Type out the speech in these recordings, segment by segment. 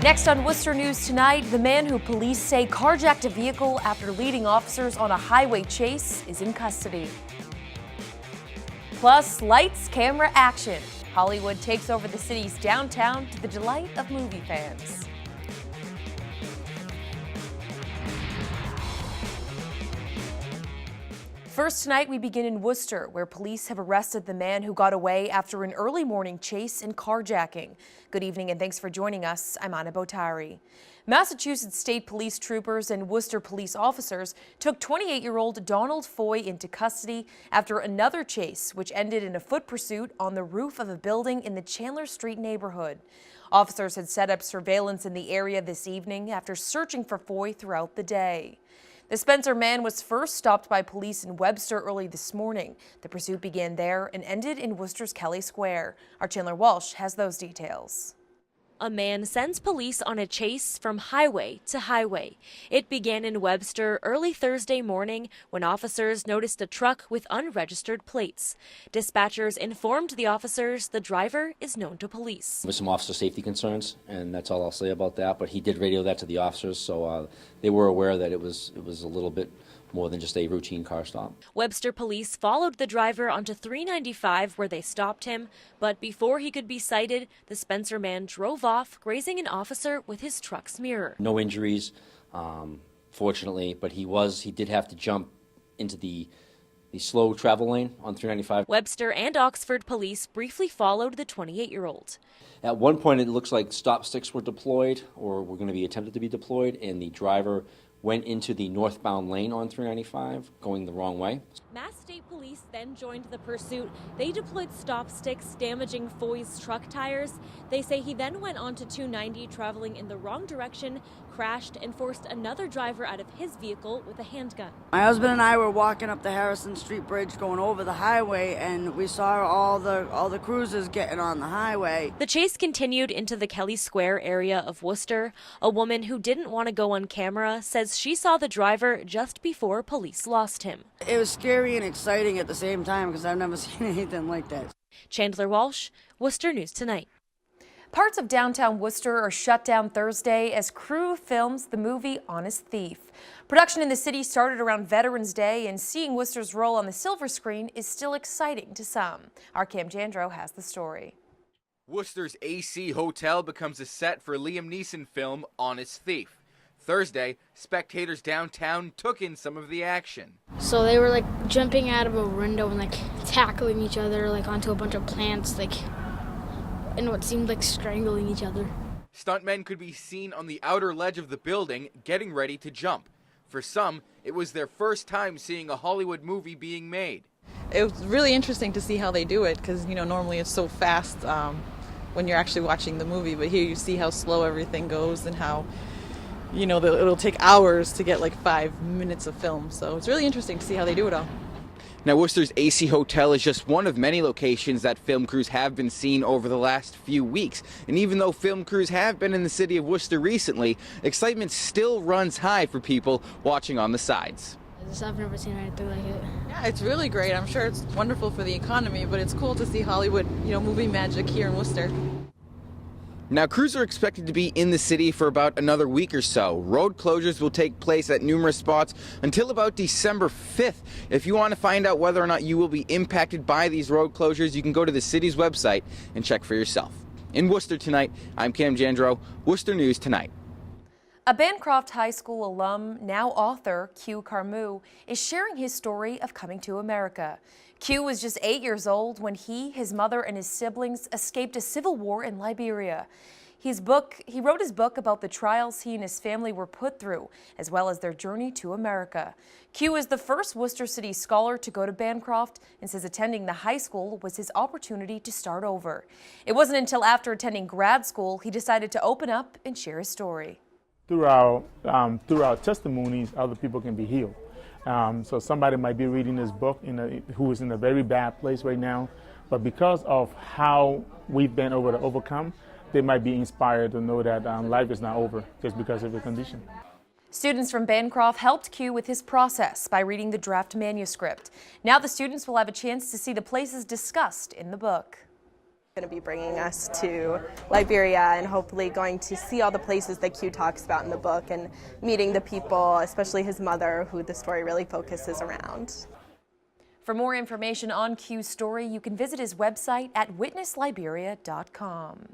Next on Worcester News Tonight, the man who police say carjacked a vehicle after leading officers on a highway chase is in custody. Plus, lights, camera, action. Hollywood takes over the city's downtown to the delight of movie fans. First tonight, we begin in Worcester, where police have arrested the man who got away after an early morning chase and carjacking. Good evening and thanks for joining us. I'm Anna Botari. Massachusetts State Police troopers and Worcester police officers took 28-year-old Donald Foy into custody after another chase, which ended in a foot pursuit on the roof of a building in the Chandler Street neighborhood. Officers had set up surveillance in the area this evening after searching for Foy throughout the day. The Spencer man was first stopped by police in Webster early this morning. The pursuit began there and ended in Worcester's Kelly Square. Our Chandler Walsh has those details. A man sends police on a chase from highway to highway. It began in Webster early Thursday morning when officers noticed a truck with unregistered plates. Dispatchers informed the officers the driver is known to police. There was some officer safety concerns, and that's all I'll say about that, but he did radio that to the officers, so they were aware that it was a little bit more than just a routine car stop. Webster police followed the driver onto 395 where they stopped him, but before he could be cited, the Spencer man drove off, grazing an officer with his truck's mirror. No injuries, fortunately, but he did have to jump into the slow travel lane on 395. Webster and Oxford police briefly followed the 28-year-old. At one point, it looks like stop sticks were deployed or were going to be attempted to be deployed, and the driver went into the northbound lane on 395, going the wrong way. Mass State Police then joined the pursuit. They deployed stop sticks, damaging Foy's truck tires. They say he then went on to 290, traveling in the wrong direction, crashed, and forced another driver out of his vehicle with a handgun. My husband and I were walking up the Harrison Street Bridge going over the highway, and we saw all the cruisers getting on the highway. The chase continued into the Kelly Square area of Worcester. A woman who didn't want to go on camera says she saw the driver just before police lost him. It was scary and exciting at the same time because I've never seen anything like that. Chandler Walsh, Worcester News Tonight. Parts of downtown Worcester are shut down Thursday as crew films the movie Honest Thief. Production in the city started around Veterans Day, and seeing Worcester's role on the silver screen is still exciting to some. Our Cam Jandro has the story. Worcester's AC Hotel becomes a set for Liam Neeson film Honest Thief. Thursday, spectators downtown took in some of the action. So they were like jumping out of a window and like tackling each other like onto a bunch of plants, like in what seemed like strangling each other. Stuntmen could be seen on the outer ledge of the building getting ready to jump. For some, it was their first time seeing a Hollywood movie being made. It was really interesting to see how they do it because, normally it's so fast when you're actually watching the movie, but here you see how slow everything goes and how it'll take hours to get like 5 minutes of film. So it's really interesting to see how they do it all. Now, Worcester's AC Hotel is just one of many locations that film crews have been seen over the last few weeks. And even though film crews have been in the city of Worcester recently, excitement still runs high for people watching on the sides. I've never seen anything like it. Yeah, it's really great. I'm sure it's wonderful for the economy, but it's cool to see Hollywood, movie magic here in Worcester. Now, crews are expected to be in the city for about another week or so. Road closures will take place at numerous spots until about December 5th. If you want to find out whether or not you will be impacted by these road closures, you can go to the city's website and check for yourself. In Worcester tonight, I'm Cam Jandro, Worcester News Tonight. A Bancroft High School alum, now author, Q Carmu, is sharing his story of coming to America. Q was just 8 years old when he, his mother, and his siblings escaped a civil war in Liberia. He wrote his book about the trials he and his family were put through, as well as their journey to America. Q is the first Worcester City scholar to go to Bancroft and says attending the high school was his opportunity to start over. It wasn't until after attending grad school he decided to open up and share his story. Through our testimonies, other people can be healed. So somebody might be reading this book who is in a very bad place right now, but because of how we've been able to overcome, they might be inspired to know that life is not over just because of your condition. Students from Bancroft helped Q with his process by reading the draft manuscript. Now the students will have a chance to see the places discussed in the book. Going to be bringing us to Liberia and hopefully going to see all the places that Q talks about in the book and meeting the people, especially his mother, who the story really focuses around. For more information on Q's story, you can visit his website at witnessliberia.com.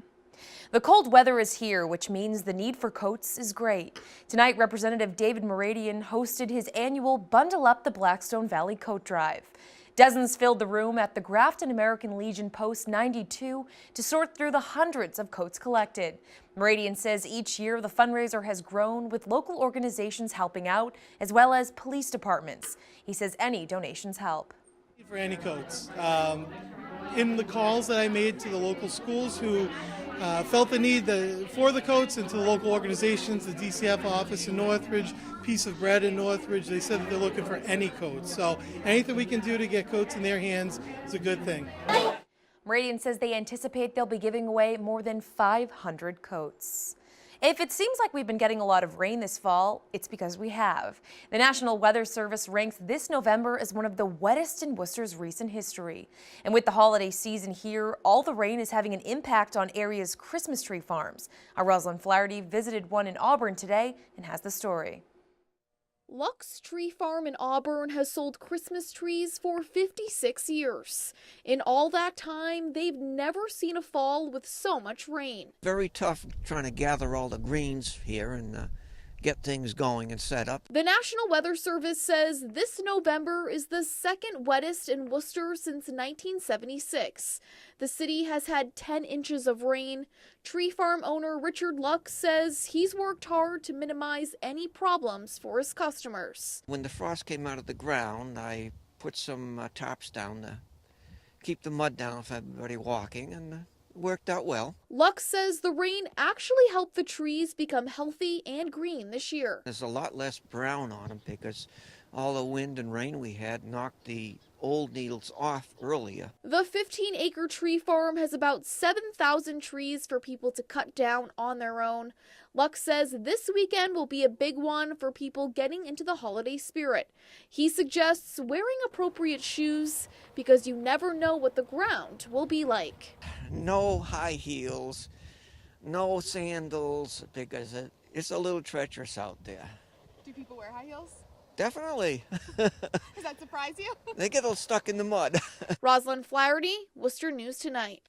The cold weather is here, which means the need for coats is great. Tonight, Representative David Moradian hosted his annual Bundle Up the Blackstone Valley Coat Drive. Dozens filled the room at the Grafton American Legion Post 92 to sort through the hundreds of coats collected. Moradian says each year the fundraiser has grown, with local organizations helping out, as well as police departments. He says any donations help. For any coats. In the calls that I made to the local schools who felt the need for the coats, and to the local organizations, the DCF office in Northridge, Piece of Bread in Northridge, they said that they're looking for any coats. So anything we can do to get coats in their hands is a good thing. Moradian says they anticipate they'll be giving away more than 500 coats. If it seems like we've been getting a lot of rain this fall, it's because we have. The National Weather Service ranks this November as one of the wettest in Worcester's recent history. And with the holiday season here, all the rain is having an impact on area's Christmas tree farms. Our Rosalind Flaherty visited one in Auburn today and has the story. Luck's Tree Farm in Auburn has sold Christmas trees for 56 years. In all that time, they've never seen a fall with so much rain. Very tough trying to gather all the greens here and get things going and set up. The National Weather Service says this November is the second wettest in Worcester since 1976. The city has had 10 inches of rain. Tree farm owner Richard Luck says he's worked hard to minimize any problems for his customers. When the frost came out of the ground, I put some tops down to keep the mud down for everybody walking, and worked out well. Luck says the rain actually helped the trees become healthy and green this year. There's a lot less brown on them because all the wind and rain we had knocked the old needles off earlier. The 15-acre tree farm has about 7,000 trees for people to cut down on their own. Luck says this weekend will be a big one for people getting into the holiday spirit. He suggests wearing appropriate shoes because you never know what the ground will be like. No high heels, no sandals, because it's a little treacherous out there. Do people wear high heels? Definitely. Does that surprise you? They get all stuck in the mud. Rosalind Flaherty, Worcester News Tonight.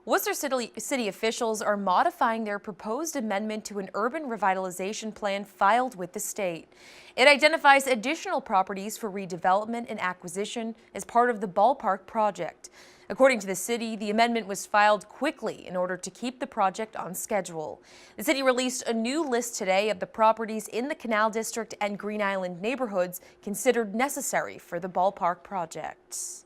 Worcester City officials are modifying their proposed amendment to an urban revitalization plan filed with the state. It identifies additional properties for redevelopment and acquisition as part of the ballpark project. According to the city, the amendment was filed quickly in order to keep the project on schedule. The city released a new list today of the properties in the Canal District and Green Island neighborhoods considered necessary for the ballpark project.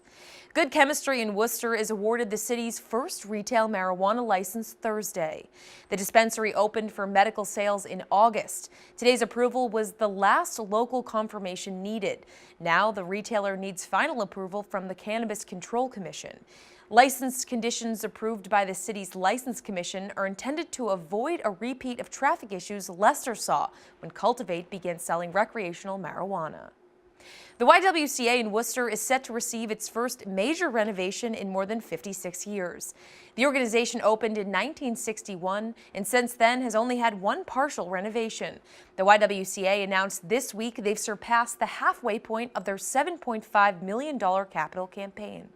Good Chemistry in Worcester is awarded the city's first retail marijuana license Thursday. The dispensary opened for medical sales in August. Today's approval was the last local confirmation needed. Now the retailer needs final approval from the Cannabis Control Commission. License conditions approved by the city's License Commission are intended to avoid a repeat of traffic issues Leicester saw when Cultivate began selling recreational marijuana. The YWCA in Worcester is set to receive its first major renovation in more than 56 years. The organization opened in 1961 and since then has only had one partial renovation. The YWCA announced this week they've surpassed the halfway point of their $7.5 million capital campaign.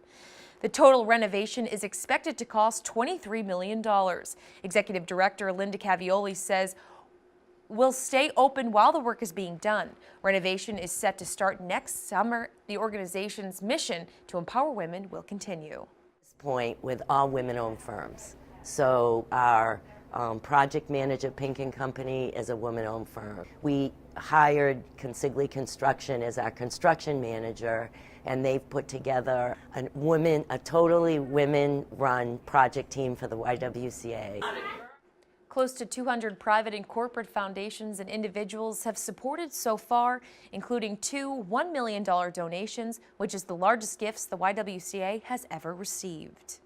The total renovation is expected to cost $23 million. Executive Director Linda Cavioli says will stay open while the work is being done. Renovation is set to start next summer. The organization's mission to empower women will continue. This point with all women-owned firms. So our project manager, Pink & Company, is a woman-owned firm. We hired Consigli Construction as our construction manager, and they've put together a totally women-run project team for the YWCA. Close to 200 private and corporate foundations and individuals have supported so far, including two $1 million donations, which is the largest gifts the YWCA has ever received.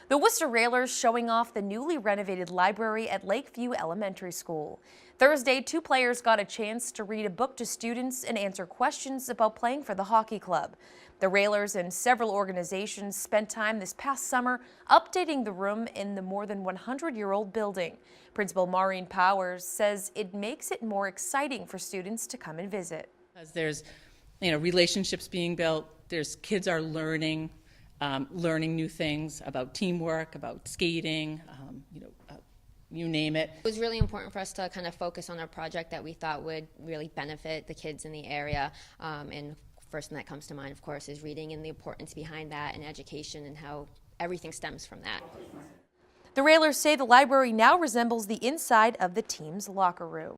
The Worcester Railers showing off the newly renovated library at Lakeview Elementary School. Thursday, 2 players got a chance to read a book to students and answer questions about playing for the hockey club. The Railers and several organizations spent time this past summer updating the room in the more than 100-year-old building. Principal Maureen Powers says it makes it more exciting for students to come and visit. As there's, relationships being built, kids are learning new things about teamwork, about skating, you name it. It was really important for us to kind of focus on a project that we thought would really benefit the kids in the area. And first thing that comes to mind, of course, is reading and the importance behind that and education and how everything stems from that. The Railers say the library now resembles the inside of the team's locker room.